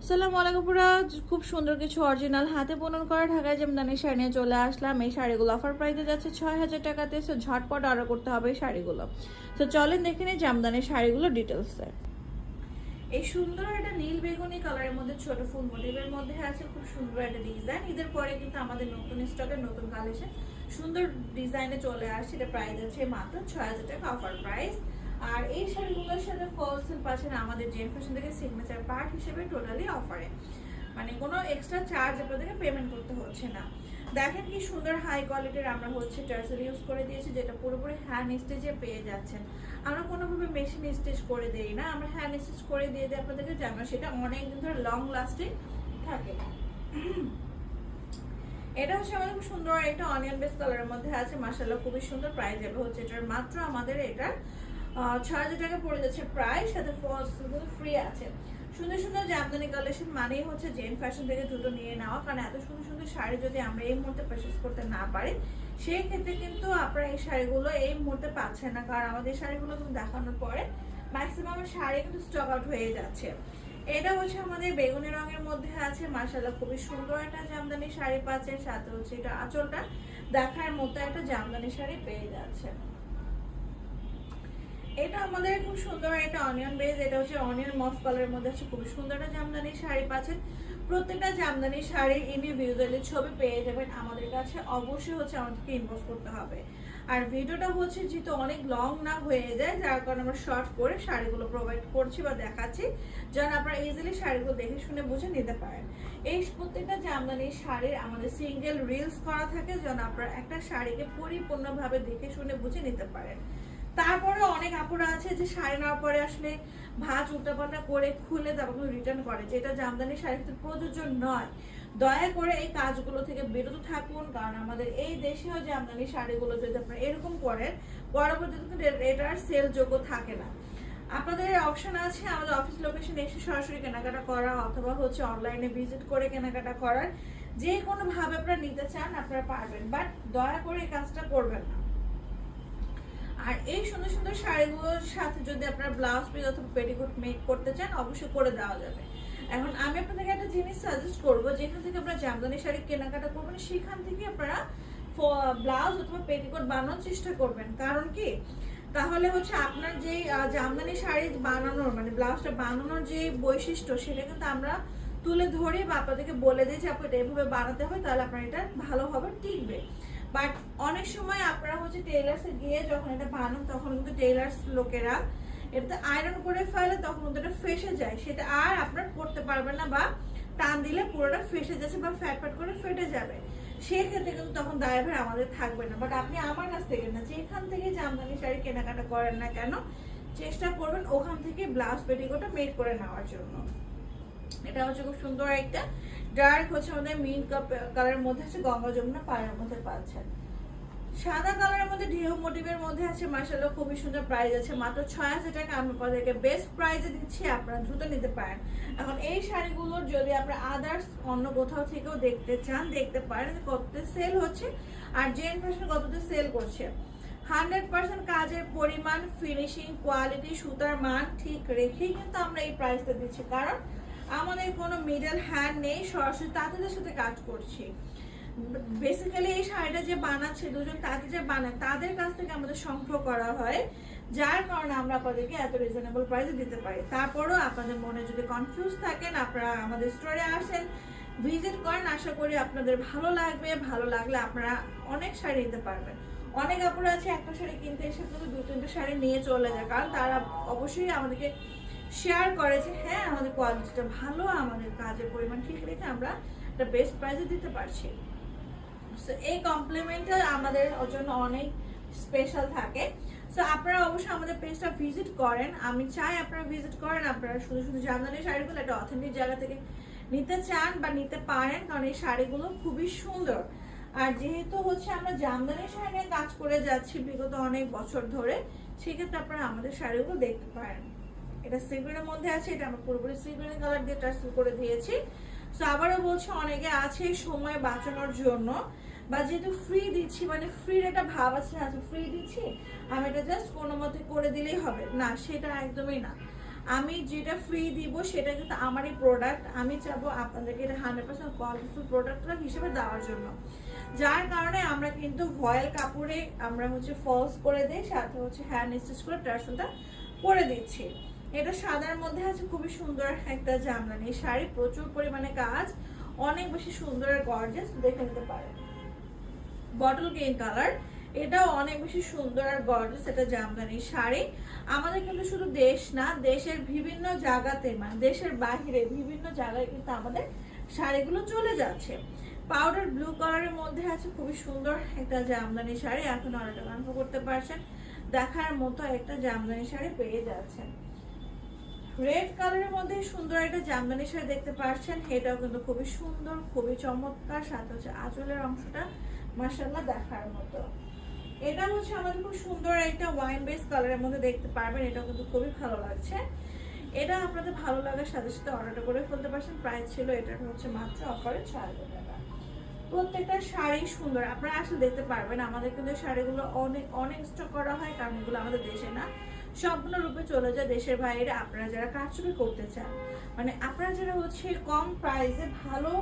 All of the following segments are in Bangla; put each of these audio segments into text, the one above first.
আসসালামু আলাইকুম পুরা খুব সুন্দর কিছু অরিজিনাল হাতে বুনন করা ঢাকায় জামদানি শাড়ি নিয়ে চলে আসলাম। এই শাড়িগুলো অফার প্রাইসে যাচ্ছে ৬,০০০ টাকাতে। সো ঝটপট অর্ডার করতে হবে এই শাড়িগুলো। তো চলেন দেখে নিই জামদানি শাড়িগুলো ডিটেলসে। এই সুন্দর একটা নীল বেগুনি কালারের মধ্যে ছোট ফুল মোটিভের মধ্যে আছে খুব সুন্দর একটা ডিজাইন। ঈদের পরে কিন্তু আমাদের নতুন স্টকের নতুন কালেকশন সুন্দর ডিজাইনে চলে আসছে। এটা প্রাইস আছে মাত্র ৬,০০০ টাকা অফার প্রাইস। আর এই শাড়িগুলোর সাথে ফল সিল পাচ্ছেন আমাদের জেন ফ্যাশন থেকে সিগনেচার পার্ট হিসেবে টোটালি অফারে, মানে কোনো এক্সট্রা চার্জ আপনাদেরকে পেমেন্ট করতে হচ্ছে না। দেখেন কি সুন্দর হাই কোয়ালিটির আমরা টার্সেল ইউজ করে দিয়েছি, যেটা পুরোপুরি হ্যান্ড স্টিচে পেয়ে যাচ্ছেন। আমরা কোনোভাবে মেশিন স্টিচ করে দিই না, আমরা হ্যান্ড স্টিচ করে দিয়ে দিই আপনাদেরকে, যেন সেটা অনেক দিন ধরে লং লাস্টিং থাকে। এটা হচ্ছে আমাদের খুব সুন্দর একটা অনিয়ন বেস কালারের মধ্যে আছে, মাশাআল্লাহ খুবই সুন্দর। প্রাইস যাবে হচ্ছে এটার মাত্র আমাদের এটা ৬,০০০ টাকা পড়ে যাচ্ছে প্রাইস, সাথে ফ্রি আছে। সুন্দর সুন্দর জামদানি কালেকশন মানেই হচ্ছে জেন ফ্যাশন থেকে দ্রুত নিয়ে নেওয়া, কারণ এত সুন্দর সুন্দর শাড়ি যদি আমরা এই মুহূর্তে পারচেজ করতে না পারি, সেই ক্ষেত্রে কিন্তু আপনারা এই শাড়িগুলো এই মুহূর্তে পাচ্ছেন না, কারণ আমাদের শাড়িগুলো কিন্তু দেখানোর পরে ম্যাক্সিমাম শাড়ি কিন্তু স্টক আউট হয়ে যাচ্ছে। এটা হচ্ছে আমাদের বেগুনি রঙের মধ্যে আছে, মাশাআল্লাহ খুবই সুন্দর একটা জামদানি শাড়ি পাচ্ছেন, সাথে হচ্ছে এটা আঁচলটা দেখার মতো একটা জামদানি শাড়ি পেয়ে যাচ্ছে। এটা আমাদের খুব সুন্দর একটা অনিয়ন বেজ, এটা হচ্ছে অনিয়ন মফ কালারের মধ্যে আছে, খুব সুন্দর একটা জামদানি শাড়ি পাচ্ছেন। প্রত্যেকটা জামদানি শাড়ির ইন্ডিভিজুয়ালি ছবি পেয়ে যাবেন আমাদের কাছে। অবশ্যই হচ্ছে আমাদেরকে ইনবক্স করতে হবে। আর ভিডিওটা হচ্ছে যেহেতু অনেক লং না হয়ে যায়, যার কারণে আমরা শর্ট করে শাড়িগুলো প্রোভাইড করছি বা দেখাচ্ছি, যেন আপনারা ইজিলি শাড়িগুলো দেখে শুনে বুঝে নিতে পারেন। এই প্রত্যেকটা জামদানি শাড়ির আমাদের সিঙ্গেল রিলস করা থাকে, যেন আপনারা একটা শাড়িকে পরিপূর্ণভাবে দেখে শুনে বুঝে নিতে পারেন। তারপরে অনেক আপুরা আছে যে শাড়ি নেওয়ার পরে আসলে ভাঁজ উল্টাপাল্টা করে খুলে তারপর রিটার্ন করে, যেটা জামদানি শাড়ির ক্ষেত্রে প্রযোজ্য নয়। দয়া করে এই কাজগুলো থেকে বিরত থাকুন, কারণ আমাদের এই দেশেও জামদানি শাড়িগুলো যদি আপনারা এরকম করেন, পরবর্তীতে কিন্তু এটার সেল যোগ্য থাকে না। আপনাদের অপশন আছে আমাদের অফিস লোকেশন এসে সরাসরি কেনাকাটা করা, অথবা হচ্ছে অনলাইনে ভিজিট করে কেনাকাটা করার। যে কোনো ভাবে আপনারা নিতে চান আপনারা পারবেন, বাট দয়া করে এই কাজটা করবেন না। আর এই সুন্দর সুন্দর শাড়িগুলোর সাথে যদি আপনারা ব্লাউজ পিস অথবা পেটিকোট মেক করতে চান, অবশ্যই করে দেওয়া যাবে। এখন আমি আপনাদেরকে একটা জিনিস সাজেস্ট করবো, যেখান থেকে আপনারা জামদানি শাড়ি কেনাকাটা করবেন সেখান থেকে আপনারা ব্লাউজ অথবা পেটিকোট বানানোর চেষ্টা করবেন। কারণ কি, তাহলে হচ্ছে আপনার যে জামদানি শাড়ি বানানোর মানে ব্লাউজটা বানানোর যে বৈশিষ্ট্য, সেটা কিন্তু আমরা তুলে ধরি বা আপনাদেরকে বলে দিই যে আপনি এটা এভাবে বানাতে হয়, তাহলে আপনার এটা ভালোভাবে টিকবে। বাট অনেক সময় আপনারা হচ্ছে টেইলার্সে গিয়ে যখন এটা বানান, তখন কিন্তু টেইলার্স লোকেরা এটা আয়রন করে ফেলে, তখন কিন্তু এটা ফেসে যায়, সেটা আর আপনার পরতে পারবেন না, বা টান দিলে পুরোটা ফেসে যাচ্ছে বা ফ্যাট ফ্যাট করে ফেটে যাবে। সেক্ষেত্রে কিন্তু তখন দায়ভার আমাদের থাকবে না। বাট আপনি আমার কাছ থেকে না, যেখান থেকে জামদানি শাড়ি কেনাকাটা করেন না কেন, চেষ্টা করবেন ওখান থেকে ব্লাউজ পেটিকোটটা মেড করে নেওয়ার জন্য। এটা হচ্ছে খুব সুন্দর একটা ডার্ক হচ্ছে আমাদের মিন্ট কালারের মধ্যে আছে, গঙ্গা যমুনা পাড়ের মধ্যে পাচ্ছেন। সাদা কালারের মধ্যে ঢেউ মোটিভের মধ্যে আছে, মাশাআল্লাহ খুবই সুন্দর। প্রাইস আছে মাত্র ৬,০০০ টাকা। আমি আপনাদেরকে বেস্ট প্রাইসে দিচ্ছি, আপনারা দ্রুত নিতে পারেন। এখন এই শাড়িগুলোর যদি আপনারা আদার্স অন্য কোথাও থেকেও দেখতে চান, দেখতে পারেন কততে সেল হচ্ছে আর জেন ফ্যাশন কততে সেল করছে। 100% কাজের পরিমাণ, ফিনিশিং, কোয়ালিটি, সুতার মান ঠিক রেখেই কিন্তু আমরা এই প্রাইসটা দিচ্ছি, কারণ আমাদের কোনো মিডল হ্যান্ড নেই, সরাসরি তাঁতিদের সাথে কাজ করছি। বেসিক্যালি এই শাড়িটা যে বানাচ্ছে দুজন তাঁতি যে বানায়, তাদের কাছ থেকে আমাদের সংগ্রহ করা হয়, যার কারণে আমরা আপনাদেরকে এত রিজনেবল প্রাইসে দিতে পারি। তারপরও আপনাদের মনে যদি কনফিউজ থাকেন, আপনারা আমাদের স্টোরে আসেন, ভিজিট করেন, আশা করি আপনাদের ভালো লাগবে। ভালো লাগলে আপনারা অনেক শাড়ি নিতে পারবেন। অনেক আপুরা আছে একটা শাড়ি কিনতে এসে কিন্তু 2-3টে শাড়ি নিয়ে চলে যায়, কারণ তারা অবশ্যই আমাদেরকে শেয়ার করে যে হ্যাঁ আমাদের কোয়ালিটিটা ভালো, আমাদের কাজের পরিমাণ ঠিক রেখে আমরা একটা বেস্ট প্রাইসে দিতে পারছি। সো এই কমপ্লিমেন্টটা আমাদের জন্য অনেক স্পেশাল থাকে। সো আপনারা অবশ্যই আমাদের পেজটা ভিজিট করেন, আমি চাই আপনারা ভিজিট করেন। আপনারা শুধু শুধু জামদানি শাড়িগুলো একটা অথেন্টিক জায়গা থেকে নিতে চান বা নিতে পারেন, কারণ এই শাড়িগুলো খুবই সুন্দর। আর যেহেতু হচ্ছে আমরা জামদানি শাড়ি নিয়ে কাজ করে যাচ্ছি বিগত অনেক বছর ধরে, সেক্ষেত্রে আপনারা আমাদের শাড়িগুলো দেখতে পারেন। এটা সিগ্রিনের মধ্যে আছে, এটা আমরা পুরোপুরি সিগ্রিন কালার দিয়ে টার্সেল করে দিয়েছি। সো আবারও বলছি, অনেকে আছে সময় বাঁচানোর জন্য বা যেহেতু ফ্রি দিচ্ছি, মানে ফ্রির একটা ভাব আছে, আচ্ছা ফ্রি দিচ্ছি আমি এটা জাস্ট কোনো মতে করে দিলেই হবে না, সেটা একদমই না। আমি যেটা ফ্রি দিব সেটা কিন্তু আমারই প্রোডাক্ট, আমি চাবো আপনাদেরকে এটা 100% কোয়ালিটিফুল প্রোডাক্ট হিসেবে দেওয়ার জন্য, যার কারণে আমরা কিন্তু ভয়েল কাপড়ে আমরা হচ্ছে ফলস করে দিই, সাথে হচ্ছে হ্যান্ড স্টিচ করে টার্সেলটা করে দিচ্ছি। এটা সাদার মধ্যে আছে, খুবই সুন্দর একটা জামদানি শাড়ি, প্রচুর পরিমাণে কাজ, অনেক বেশি সুন্দর আর গর্জিয়াস, দেখে নিতে পারেন। বটল গ্রিন কালার, এটাও অনেক বেশি সুন্দর আর গর্জিয়াস একটা জামদানি শাড়ি। আমাদের কিন্তু শুধু দেশ না, দেশের বিভিন্ন জায়গাতে, মানে দেশের বাহিরে বিভিন্ন জায়গায় কিন্তু আমাদের শাড়িগুলো চলে যাচ্ছে। পাউডার ব্লু কালারের মধ্যে আছে, খুবই সুন্দর একটা জামদানি শাড়ি, এখন অর্ডারটা কনফার্ম করতে পারছেন। দেখার মতো একটা জামদানি শাড়ি পেয়ে যাচ্ছেন। রেড কালারের মধ্যে সুন্দর একটা জামদানি শাড়ি দেখতে পাচ্ছেন, এটাও কিন্তু খুবই সুন্দর, খুবই চমৎকার, সাথে হচ্ছে আঁচলের অংশটা মাশাআল্লাহ দেখার মতো। এটা হচ্ছে আমাদের খুব সুন্দর একটা ওয়াইন বেস কালারের মধ্যে দেখতে পারবেন, এটা কিন্তু খুবই ভালো লাগছে। এটা আপনাদের ভালো লাগার সাথে সাথে অর্ডার করে ফেলতে পারছেন। প্রাইস ছিল এটার হচ্ছে মাত্র অফারে 6000 টাকা। প্রত্যেকটা শাড়ি সুন্দর, আপনারা আসলে দেখতে পারবেন। আমাদের কিন্তু শাড়িগুলো অনেক অনেক স্টক করা হয়, কারণ এগুলো আমাদের দেশে না, সম্পূর্ণরূপে চলে যায় দেশের বাইরে। আপনারা যারা কারচুপি করতে চান, মানে আপনারা যারা হচ্ছে কম প্রাইসে ভালো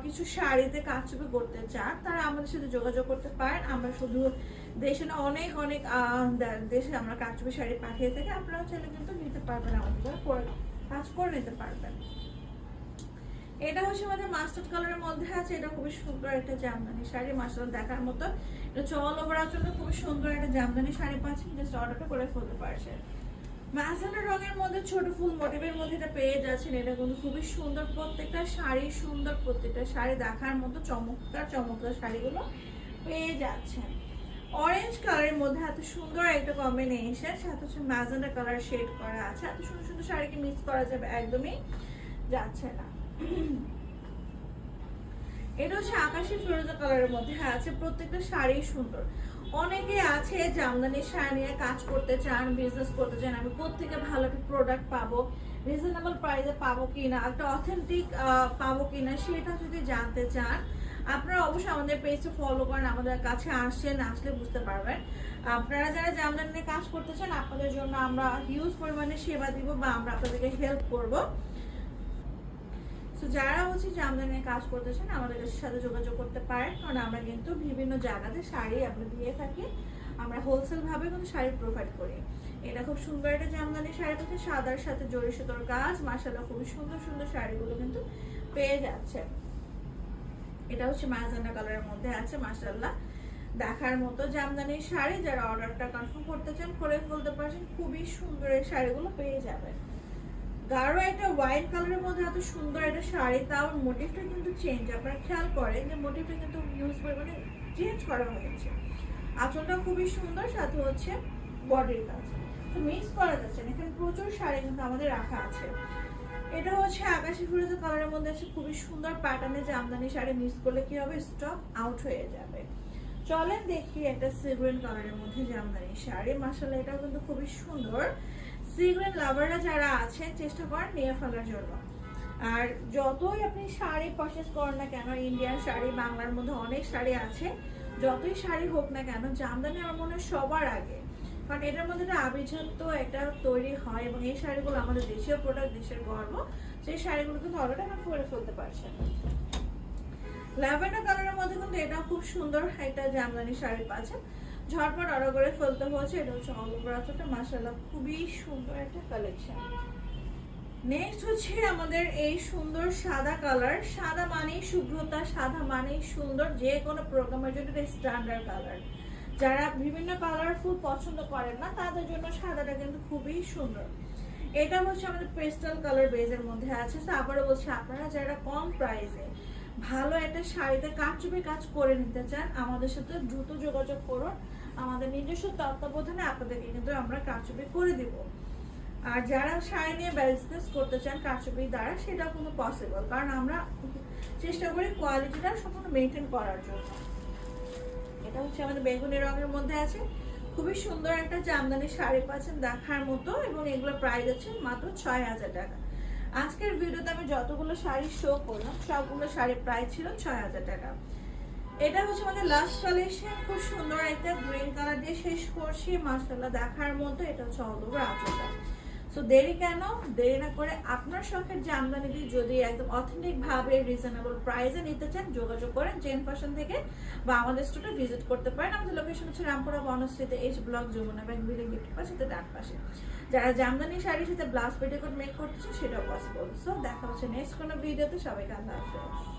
কিছু শাড়িতে কারচুপি করতে চান, তারা আমাদের সাথে যোগাযোগ করতে পারেন। আমরা শুধু দেশে না, অনেক অনেক দেশে আমরা কারচুপি শাড়ি পাঠিয়ে থাকি, আপনারা চাইলে কিন্তু নিতে পারবেন, আমাদের কাজ করে নিতে পারবেন। এটা হচ্ছে আমাদের মাস্টার্ড কালারের মধ্যে আছে, এটা খুবই সুন্দর একটা জামদানি শাড়ি, মাশাআল্লাহ দেখার মতো। এটা চল ওভার জন্য খুবই সুন্দর একটা জামদানি শাড়ি পাচ্ছেন, জাস্ট অর্ডারটা করে ফেলতে পারছেন। ম্যাজেন্টা রঙের মধ্যে ছোট ফুল মোটিভের মধ্যে এটা পেয়ে যাচ্ছেন, এটা কিন্তু খুবই সুন্দর, প্রত্যেকটা শাড়ি সুন্দর, প্রত্যেকটা শাড়ি দেখার মতো চমৎকার চমৎকার শাড়িগুলো পেয়ে যাচ্ছেন। অরেঞ্জ কালারের মধ্যে এত সুন্দর একটা কম্বিনেশন, সাথে হচ্ছে ম্যাজেন্টা কালার শেড করা আছে, এত সুন্দর সুন্দর শাড়িকে মিক্স করা যাবে একদমই যাচ্ছে না। এটা হচ্ছে আকাশি ফিরোজা কালারের মধ্যে আছে, প্রত্যেকটা শাড়ি সুন্দর। অনেকে আছে জামদানি শাড়ি নিয়ে কাজ করতে চান, বিজনেস করতে চান, আমি কোত্থেকে ভালো একটা প্রোডাক্ট পাবো, রিজনেবল প্রাইসে পাবো কিনা, একটা অথেন্টিক পাবো কিনা, সেটা যদি জানতে চান আপনারা অবশ্যই আমাদের পেজটা ফলো করেন, আমাদের কাছে আসেন, আসলে বুঝতে পারবেন। আপনারা যারা জামদানি নিয়ে কাজ করতে চান, আপনাদের জন্য আমরা হিউজ পরিমাণে সেবা দিব বা আমরা আপনাদেরকে হেল্প করবো। তো যারা হচ্ছে জামদানি নিয়ে কাজ করতে চান, আমাদের সাথে যোগাযোগ করতে পারেন, কারণ আমরা কিন্তু বিভিন্ন জায়গাতে শাড়ি আমরা দিয়ে থাকি, আমরা হোলসেল ভাবে কিন্তু শাড়ি প্রোভাইড করি। এটা খুব সুন্দর একটা জামদানি শাড়ি হচ্ছে, সাদার সাথে জরি সুতোর কাজ, মাশাআল্লাহ খুবই সুন্দর সুন্দর শাড়িগুলো কিন্তু পেয়ে যাচ্ছে। এটা হচ্ছে ম্যাজেন্টা কালারের মধ্যে আছে, মাশাআল্লাহ দেখার মতো জামদানি শাড়ি। যারা অর্ডারটা কনফার্ম করতে চান করে ফেলতে পারছেন, খুবই সুন্দর এই শাড়িগুলো পেয়ে যাবেন। গাঢ় একটা হোয়াইট কালারের মধ্যে এত সুন্দর একটা শাড়ি, তাও মোটিভটা কিন্তু চেঞ্জ, আপনারা খেয়াল করেন যে মোটিভটা কিন্তু ইউজ পরিমাণে চেঞ্জ করা হয়েছে। আঁচলটা খুবই সুন্দর, সাথে হচ্ছে বডির কাজ, তো মিক্স করা যাচ্ছে না, এখানে প্রচুর শাড়ি কিন্তু আমাদের রাখা আছে। এটা হচ্ছে আকাশি ফিরোজা কালারের মধ্যে আছে, খুবই সুন্দর প্যাটার্নে জামদানি শাড়ি, মিক্স করলে কি হবে, স্টক আউট হয়ে যাবে। চলেন দেখি একটা সি গ্রিন কালারের মধ্যে জামদানি শাড়ি, মাশাআল্লাহ এটাও কিন্তু খুবই সুন্দর। সি গ্রিন লাভাররা যারা আছেন চেষ্টা করেন নিয়ে ফেলার জন্য। আর যতই আপনি শাড়ি পারচেস করেন না কেন, ইন্ডিয়ান শাড়ি, বাংলার মধ্যে অনেক শাড়ি আছে, যতই শাড়ি হোক না কেন, জামদানি আমার মনে হয় সবার আগে, কারণ এটার মধ্যে একটা আভিজাত্য একটা তৈরি হয়, এবং এই শাড়িগুলো আমাদের দেশীয় প্রোডাক্ট, দেশের গর্ব, সেই শাড়িগুলো কিন্তু অর্ডারটা আমরা করে ফেলতে পারছেন। ল্যাভেন্ডার কালারের মধ্যে কিন্তু এটা খুব সুন্দর একটা জামদানি শাড়ি পাচ্ছেন, ঝটপট অর্ডার করে ফেলতে হচ্ছে। এটা হচ্ছে অল ওভার আঁচলটা, মাশাআল্লাহ খুবই সুন্দর একটা কালেকশন। নেক্সট হচ্ছে আমাদের এই সুন্দর সাদা কালার, সাদা মানেই শুভ্রতা, সাদা মানেই সুন্দর, যে কোনো প্রোগ্রামের জন্য এটা স্ট্যান্ডার্ড কালার। যারা বিভিন্ন কালারফুল পছন্দ করেন না, তাদের জন্য সাদাটা কিন্তু খুবই সুন্দর। এটা হচ্ছে আমাদের পেস্টাল কালার বেজের মধ্যে আছে। তো আবারও বলছি, আপনারা যারা কম প্রাইসে ভালো একটা শাড়িতে কারচুপি কাজ করে নিতে চান, আমাদের সাথে দ্রুত যোগাযোগ করুন, আমাদের নিজস্ব তত্ত্বাবধানে আপনাদেরকে কিন্তু আমরা কারচুপি করে দিব। আর যারা শাড়ি নিয়ে বিজনেস করতে চান কারচুপি দ্বারা, সেটা কোনো পসিবল, কারণ আমরা চেষ্টা করি কোয়ালিটিটা সম্পূর্ণ মেনটেন করার জন্য। এটা হচ্ছে আমাদের বেগুনি রঙের মধ্যে আছে, খুবই সুন্দর একটা জামদানি শাড়ি পাচ্ছেন দেখার মতো, এবং এগুলো প্রাইস আছে মাত্র 6000 টাকা। আজকের ভিডিওতে আমি যতগুলো শাড়ি শো করলাম, সবগুলো শাড়ির প্রাইস ছিল 6000 টাকা। এটা হচ্ছে আমাদের লাস্ট কালেকশন, খুব সুন্দর একটা গ্রিন কালার দিয়ে শেষ করছি, মাশাআল্লাহ দেখার মতো। এটা হচ্ছে অল ওভার আঁচলটা, সো দেরি কেন, দেরি না করে আপনার শখের জামদানিটি যদি একদম অথেন্টিক ভাবে রিজনেবল প্রাইসে নিতে চান, যোগাযোগ করেন জেন ফ্যাশন থেকে, বা আমাদের স্টোরে ভিজিট করতে পারেন। আমাদের লোকেশন হচ্ছে রামপুরা বনশ্রীতে, H block, Jamuna bank building gift পাশে ডান পাশে। যারা জামদানি শাড়ির সাথে ব্লাউজ পেটিকোট মেক করতেছে সেটাও পসিবল। সো দেখা হচ্ছে নেক্সট কোনো ভিডিওতে, সবাইকে আল্লাহ হাফেজ।